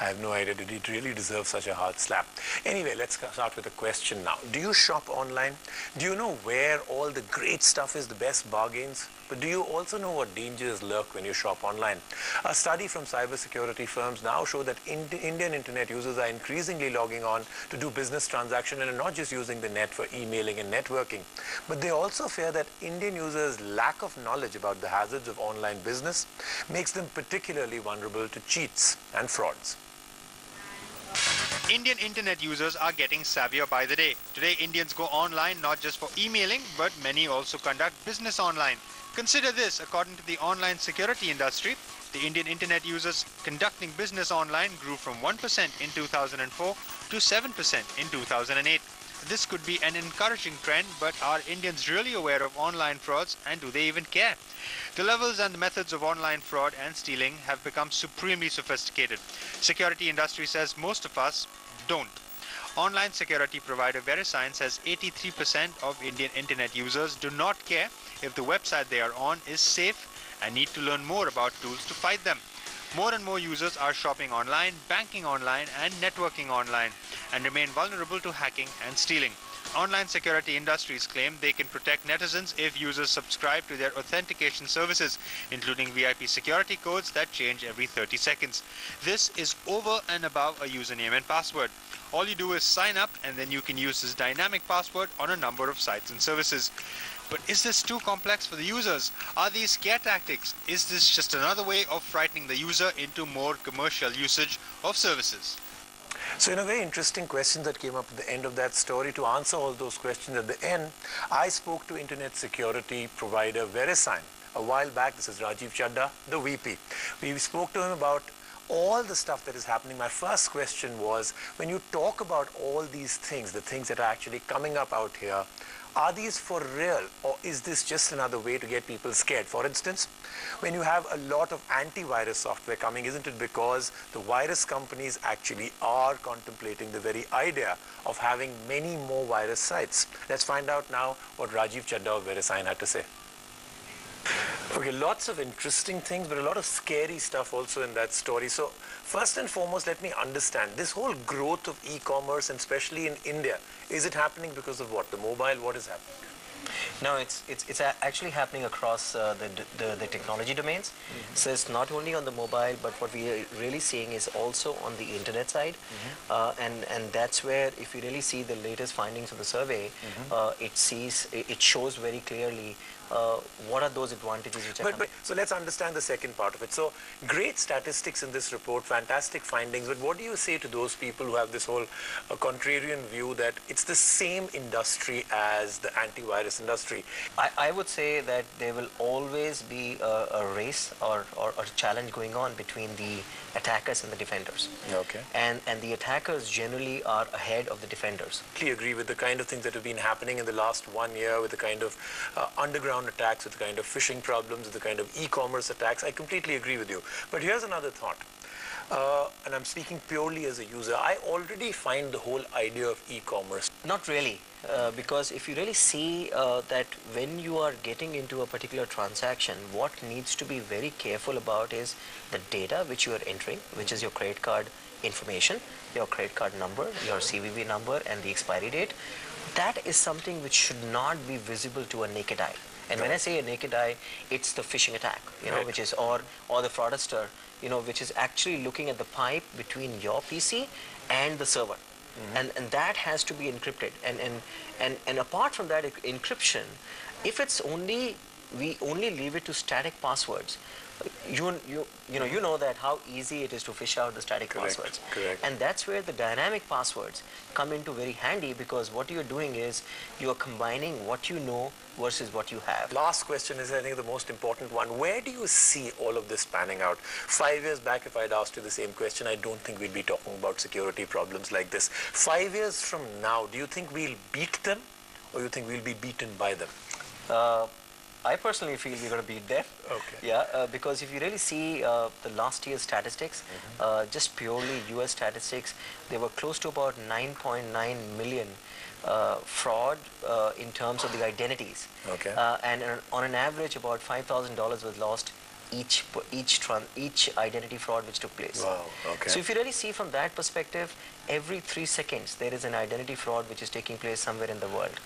I have no idea. Did it really deserve such a hard slap? Anyway, let's start with a question now. Do you shop online? Do you know where all the great stuff is, the best bargains? But do you also know what dangers lurk when you shop online? A study from cybersecurity firms now show that Indian internet users are increasingly logging on to do business transactions and are not just using the net for emailing and networking. But they also fear that Indian users' lack of knowledge about the hazards of online business makes them particularly vulnerable to cheats and frauds. Indian internet users are getting savvier by the day. Today, Indians go online not just for emailing, but many also conduct business online. Consider this, according to the online security industry, the Indian internet users conducting business online grew from 1% in 2004 to 7% in 2008. This could be an encouraging trend, but are Indians really aware of online frauds, and do they even care? The levels and the methods of online fraud and stealing have become supremely sophisticated. Security industry says most of us don't. Online security provider VeriSign says 83% of Indian internet users do not care if the website they are on is safe and need to learn more about tools to fight them. More and more users are shopping online, banking online, and networking online, and remain vulnerable to hacking and stealing. Online security industries claim they can protect netizens if users subscribe to their authentication services, including VIP security codes that change every 30 seconds. This is over and above a username and password. All you do is sign up, and then you can use this dynamic password on a number of sites and services. But is this too complex for the users? Are these scare tactics? Is this just another way of frightening the user into more commercial usage of services? So in a very interesting question that came up at the end of that story, to answer all those questions at the end, I spoke to internet security provider VeriSign a while back. This is Rajiv Chadda, the VP. We spoke to him about all the stuff that is happening. My first question was, when you talk about all these things, the things that are actually coming up out here, are these for real, or is this just another way to get people scared? For instance, when you have a lot of antivirus software coming, isn't it because the virus companies actually are contemplating the very idea of having many more virus sites? Let's find out now what Rajiv Chadda of VeriSign had to say. Okay, lots of interesting things, but a lot of scary stuff also in that story. So first and foremost, let me understand this whole growth of e-commerce, and especially in India. Is it happening because of what? The mobile? What is happening? No, it's actually happening across the technology domains. Mm-hmm. So it's not only on the mobile, but what we are really seeing is also on the internet side. Mm-hmm. And that's where, if you really see the latest findings of the survey, mm-hmm. It shows very clearly what are those advantages which are coming. So let's understand the second part of it. So great statistics in this report, fantastic findings, but what do you say to those people who have this whole contrarian view that it's the same industry as the antivirus industry? I would say that there will always be a race or a challenge going on between the attackers and the defenders. Okay. And the attackers generally are ahead of the defenders. I agree with the kind of things that have been happening in the last 1 year, with the kind of underground attacks, with the kind of phishing problems, with the kind of e-commerce attacks. I completely agree with you. But here's another thought. And I'm speaking purely as a user. I already find the whole idea of e-commerce. Not really, because if you really see that when you are getting into a particular transaction, what needs to be very careful about is the data which you are entering, which is your credit card information, your credit card number, your CVV number, and the expiry date. That is something which should not be visible to a naked eye. And when I say a naked eye, it's the phishing attack, right, which is, or the fraudster, which is actually looking at the pipe between your PC and the server. Mm-hmm. And that has to be encrypted. And apart from that encryption, if we only leave it to static passwords, you know that how easy it is to fish out the static passwords. Correct. And that's where the dynamic passwords come into very handy, because what you're doing is you are combining what you know versus what you have. Last question is, I think, the most important one. Where do you see all of this panning out? 5 years back, if I'd asked you the same question, I don't think we'd be talking about security problems like this. 5 years from now, do you think we'll beat them, or do you think we'll be beaten by them? I personally feel we're going to beat them. Okay. Yeah, because if you really see the last year's statistics, just purely US statistics, they were close to about 9.9 million fraud in terms of the identities. Okay. And on an average, about $5,000 was lost each identity fraud which took place. Wow, okay. So if you really see from that perspective, every 3 seconds there is an identity fraud which is taking place somewhere in the world.